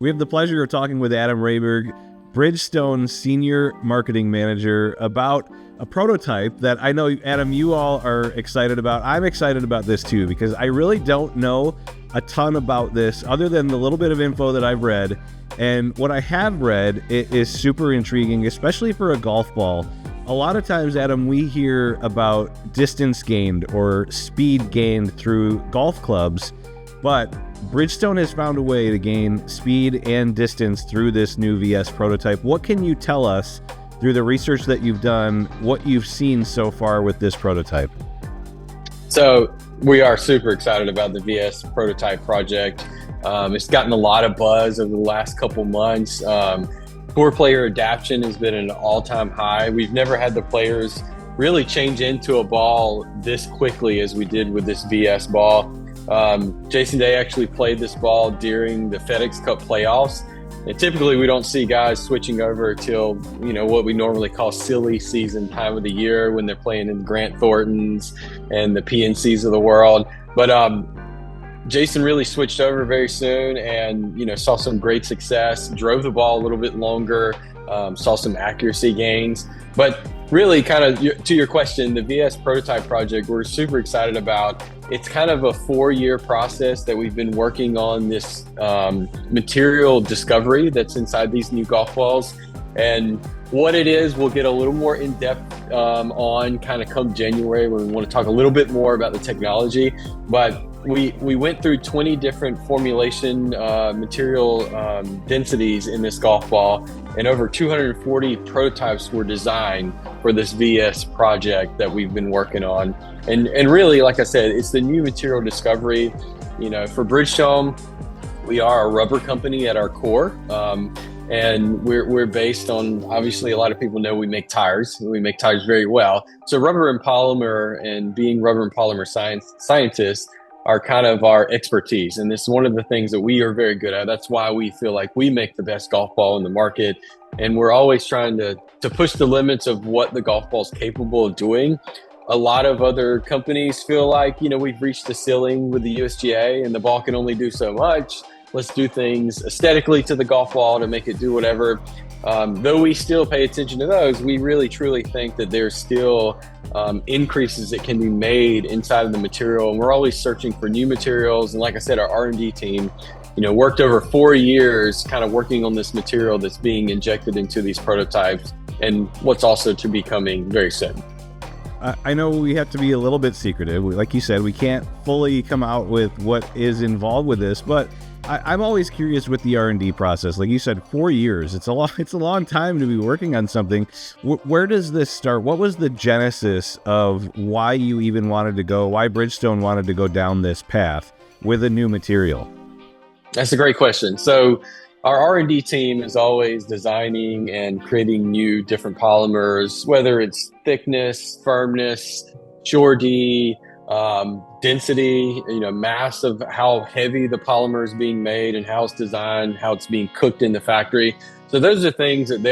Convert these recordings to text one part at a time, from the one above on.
We have the pleasure of talking with Adam Rehberg, Bridgestone Senior Marketing Manager, about a prototype that I know, Adam, you all are excited about. I'm excited about this too, because I really don't know a ton about this other than the little bit of info that I've read. And what I have read, it is super intriguing, especially for a golf ball. A lot of times, Adam, we hear about distance gained or speed gained through golf clubs, but Bridgestone has found a way to gain speed and distance through this new VS prototype. What can you tell us through the research that you've done, what you've seen so far with this prototype? So we are super excited about the VS prototype project. It's gotten a lot of buzz over the last couple months. Tour player adoption has been at an all-time high. We've never had the players really change into a ball this quickly as we did with this VS ball. Jason Day actually played this ball during the FedEx Cup playoffs. And typically we don't see guys switching over till, what we normally call silly season time of the year when they're playing in Grant Thorntons and the PNCs of the world. But Jason really switched over very soon and, saw some great success, drove the ball a little bit longer, saw some accuracy gains. But really, kind of to your question, the VS prototype project, we're super excited about. It's kind of a 4-year process that we've been working on this material discovery that's inside these new golf balls. And what it is, we'll get a little more in depth on kind of come January when we want to talk a little bit more about the technology. But we went through 20 different formulation material densities in this golf ball, and over 240 prototypes were designed for this VS project that we've been working on. And really, like I said, it's the new material discovery. For Bridgestone, we are a rubber company at our core. And we're based on, obviously, a lot of people know we make tires. We make tires very well. So rubber and polymer, and being rubber and polymer scientists are kind of our expertise. And this is one of the things that we are very good at. That's why we feel like we make the best golf ball in the market. And we're always trying to push the limits of what the golf ball is capable of doing. A lot of other companies feel like, we've reached the ceiling with the USGA and the ball can only do so much. Let's do things aesthetically to the golf ball to make it do whatever. Though we still pay attention to those, we really truly think that there's still increases that can be made inside of the material. And we're always searching for new materials. And like I said, our R&D team, worked over 4 years kind of working on this material that's being injected into these prototypes and what's also to be coming very soon. I know we have to be a little bit secretive. Like you said, we can't fully come out with what is involved with this, but I'm always curious with the R&D process. Like you said, 4 years. It's a long time to be working on something. Where does this start? What was the genesis of why you even wanted to go, why Bridgestone wanted to go down this path with a new material? That's a great question. So our R&D team is always designing and creating new different polymers, whether it's thickness, firmness, surety, density, mass of how heavy the polymer is being made and how it's designed, how it's being cooked in the factory. So those are things that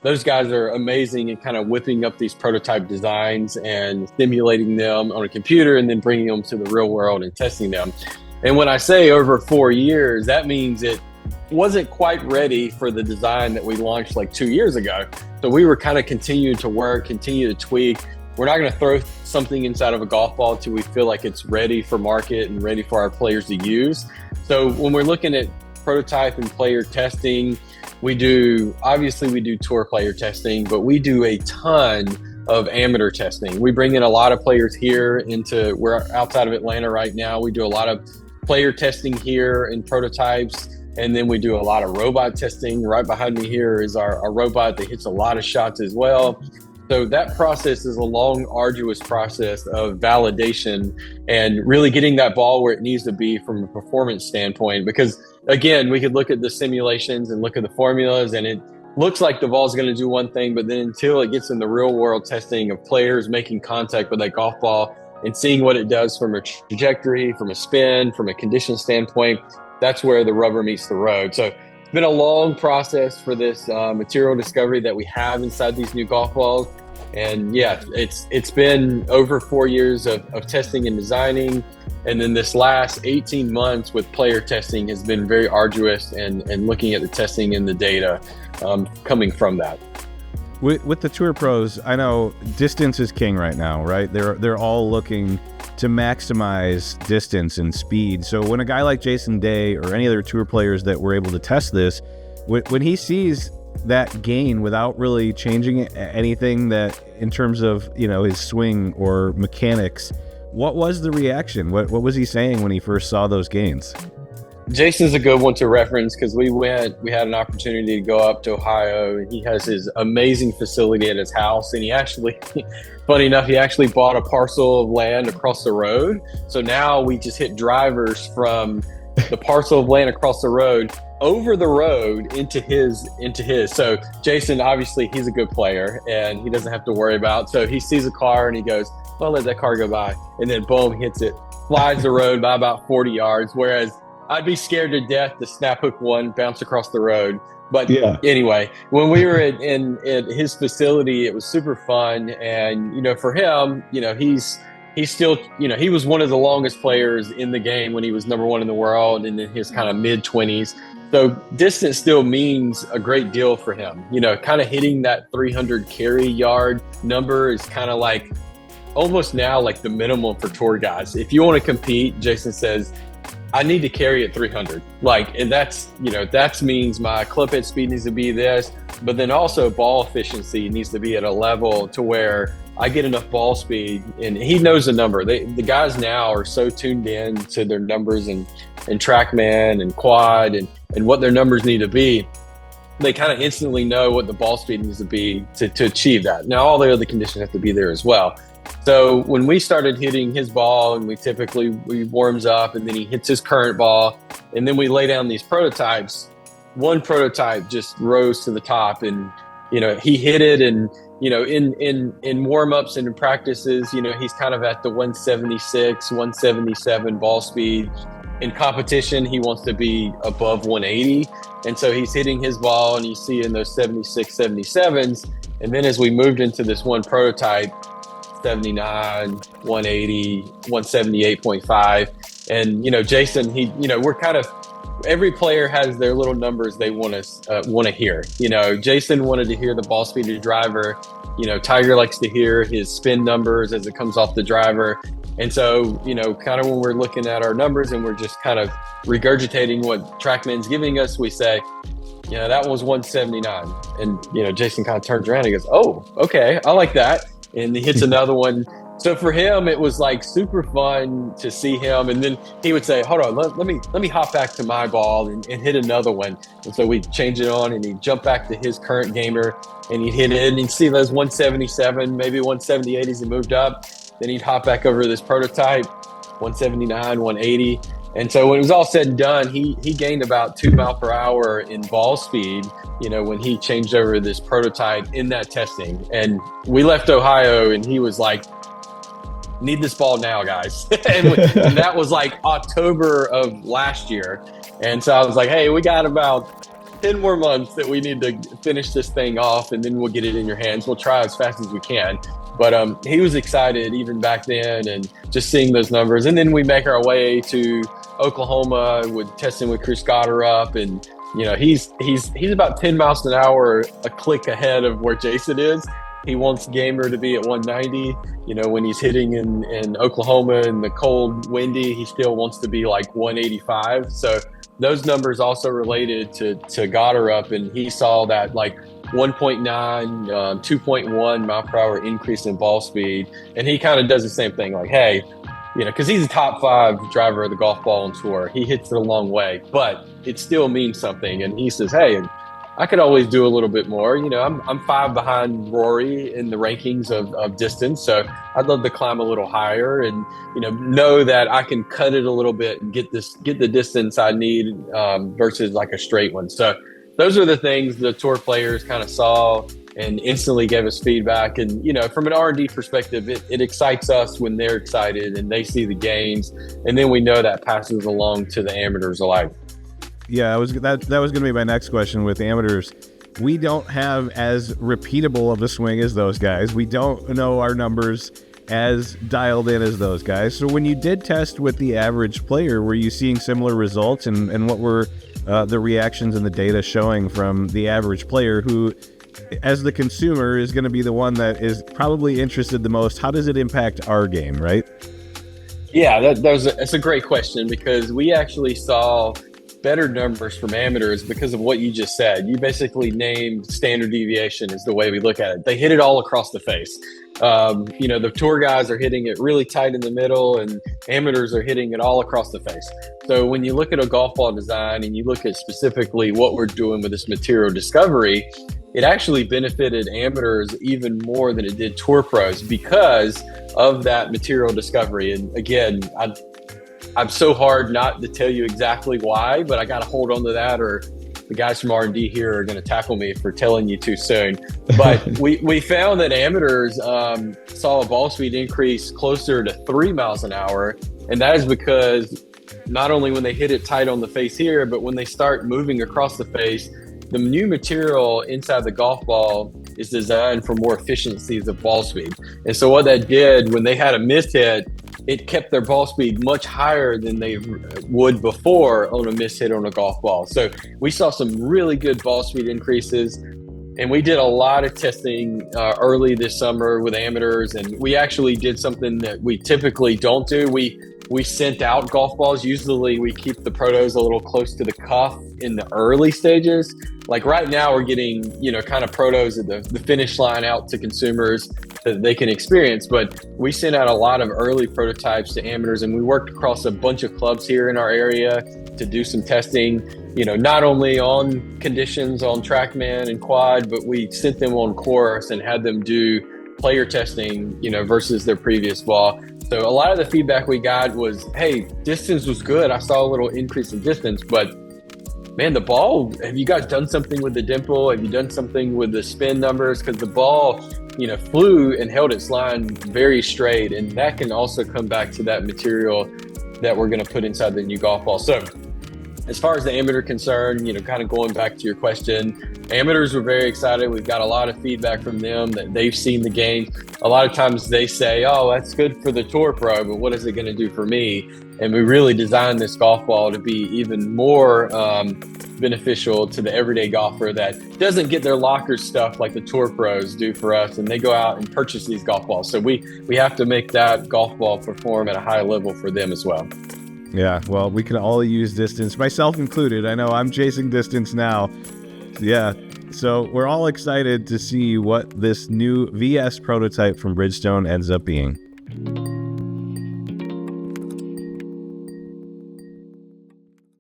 those guys are amazing at kind of whipping up these prototype designs and simulating them on a computer and then bringing them to the real world and testing them. And when I say over 4 years, that means it wasn't quite ready for the design that we launched like 2 years ago. So we were kind of continuing to work, continue to tweak. We're not going to throw something inside of a golf ball until we feel like it's ready for market and ready for our players to use. So when we're looking at prototype and player testing, we do tour player testing, but we do a ton of amateur testing. We bring in a lot of players here we're outside of Atlanta right now. We do a lot of player testing here in prototypes. And then we do a lot of robot testing. Right behind me here is our robot that hits a lot of shots as well. So that process is a long, arduous process of validation and really getting that ball where it needs to be from a performance standpoint. Because again, we could look at the simulations and look at the formulas and it looks like the ball is going to do one thing, but then until it gets in the real world testing of players making contact with that golf ball and seeing what it does from a trajectory, from a spin, from a condition standpoint, that's where the rubber meets the road. So it's been a long process for this material discovery that we have inside these new golf balls. And yeah, it's been over 4 years of testing and designing. And then this last 18 months with player testing has been very arduous, and looking at the testing and the data coming from that. With the tour pros, I know distance is king right now, right? They're all looking to maximize distance and speed. So when a guy like Jason Day or any other tour players that were able to test this, when he sees that gain without really changing anything that in terms of, you know, his swing or mechanics, what was the reaction? What was he saying when he first saw those gains? Jason's a good one to reference because we had an opportunity to go up to Ohio, and he has his amazing facility at his house. And he actually, funny enough, he actually bought a parcel of land across the road. So now we just hit drivers from the parcel of land across the road over the road into his. So Jason, obviously he's a good player and he doesn't have to worry about. So he sees a car and he goes, well, let that car go by. And then boom, hits it, flies the road by about 40 yards. Whereas I'd be scared to death to snap hook one, bounce across the road. But anyway, when we were at his facility, it was super fun. And, you know, for him, you know, he's still, you know, he was one of the longest players in the game when he was number one in the world and in his kind of mid-20s. So distance still means a great deal for him. You know, kind of hitting that 300 carry yard number is kind of like almost now like the minimum for tour guys. If you want to compete, Jason says, I need to carry at 300. Like, and that's, you know, that means my club head speed needs to be this, but then also ball efficiency needs to be at a level to where I get enough ball speed. And he knows the number. The guys now are so tuned in to their numbers and TrackMan and quad and what their numbers need to be. They kind of instantly know what the ball speed needs to be to achieve that. Now, all the other conditions have to be there as well. So when we started hitting his ball, and we warms up and then he hits his current ball, and then we lay down these prototypes, one prototype just rose to the top, and, you know, he hit it. And, you know, in warm-ups and in practices, you know, he's kind of at the 176, 177 ball speed. In competition, he wants to be above 180. And so he's hitting his ball and you see in those 76, 77s. And then as we moved into this one prototype, 79, 180, 178.5. And, you know, Jason, we're kind of, every player has their little numbers they want to hear. You know, Jason wanted to hear the ball speed of the driver. You know, Tiger likes to hear his spin numbers as it comes off the driver. And so, you know, kind of when we're looking at our numbers and we're just kind of regurgitating what TrackMan's giving us, we say, you know, that was 179. And, you know, Jason kind of turns around and he goes, oh, okay, I like that. And he hits another one. So for him, it was like super fun to see him. And then he would say, hold on, let me hop back to my ball and hit another one. And so we'd change it on and he'd jump back to his current gamer and he'd hit it and he'd see those 177, maybe 178 as he moved up. Then he'd hop back over to this prototype, 179, 180. And so when it was all said and done, he gained about 2 miles per hour in ball speed, you know, when he changed over to this prototype in that testing. And we left Ohio and he was like, need this ball now, guys. and that was like October of last year. And so I was like, hey, we got about 10 more months that we need to finish this thing off, and then we'll get it in your hands. We'll try as fast as we can. But he was excited even back then, and just seeing those numbers. And then we make our way to Oklahoma with testing with Chris Gotterup, and you know he's about 10 miles an hour, a click ahead of where Jason is. He wants Gamer to be at 190. You know, when he's hitting in Oklahoma in the cold, windy, he still wants to be like 185. So those numbers also related to Gotterup, and he saw that like 1.9, 2.1 mile per hour increase in ball speed. And he kind of does the same thing, like, hey, you know, because he's a top 5 driver of the golf ball on tour. He hits it a long way, but it still means something. And he says, hey, I could always do a little bit more. You know, I'm 5 behind Rory in the rankings of distance. So I'd love to climb a little higher and, you know that I can cut it a little bit and get the distance I need versus like a straight one. So those are the things the tour players kind of saw and instantly gave us feedback. And, you know, from an R&D perspective, it excites us when they're excited and they see the gains. And then we know that passes along to the amateurs alike. Yeah, that was going to be my next question with amateurs. We don't have as repeatable of a swing as those guys. We don't know our numbers as dialed in as those guys. So when you did test with the average player, were you seeing similar results, and what were the reactions and the data showing from the average player who, as the consumer, is going to be the one that is probably interested the most? How does it impact our game, right? Yeah, that's a great question, because we actually saw better numbers from amateurs because of what you just said. You basically named standard deviation is the way we look at it. They hit it all across the face. The tour guys are hitting it really tight in the middle, and amateurs are hitting it all across the face. So when you look at a golf ball design and you look at specifically what we're doing with this material discovery, it actually benefited amateurs even more than it did tour pros because of that material discovery. And again, I'm so hard not to tell you exactly why, but I got to hold on to that, or the guys from R&D here are going to tackle me for telling you too soon. But we found that amateurs saw a ball speed increase closer to 3 miles an hour. And that is because not only when they hit it tight on the face here, but when they start moving across the face, the new material inside the golf ball is designed for more efficiencies of ball speed. And so what that did, when they had a missed hit, it kept their ball speed much higher than they would before on a missed hit on a golf ball. So we saw some really good ball speed increases. And we did a lot of testing early this summer with amateurs. And we actually did something that we typically don't do. We sent out golf balls. Usually we keep the protos a little close to the cuff in the early stages. Like right now we're getting, kind of protos at the finish line out to consumers that they can experience. But we sent out a lot of early prototypes to amateurs, and we worked across a bunch of clubs here in our area to do some testing, not only on conditions on TrackMan and quad, but we sent them on course and had them do player testing, versus their previous ball. So a lot of the feedback we got was, hey, distance was good. I saw a little increase in distance, but man, the ball, have you guys done something with the dimple? Have you done something with the spin numbers? Because the ball, flew and held its line very straight. And that can also come back to that material that we're going to put inside the new golf ball. So as far as the amateur concerned, kind of going back to your question, amateurs were very excited. We've got a lot of feedback from them that they've seen the game. A lot of times they say, oh, that's good for the tour pro, but what is it going to do for me? And we really designed this golf ball to be even more beneficial to the everyday golfer that doesn't get their locker stuff like the tour pros do for us, and they go out and purchase these golf balls. So we have to make that golf ball perform at a high level for them as well. Yeah, well, we can all use distance, myself included. I know I'm chasing distance now. Yeah, so we're all excited to see what this new VS prototype from Bridgestone ends up being.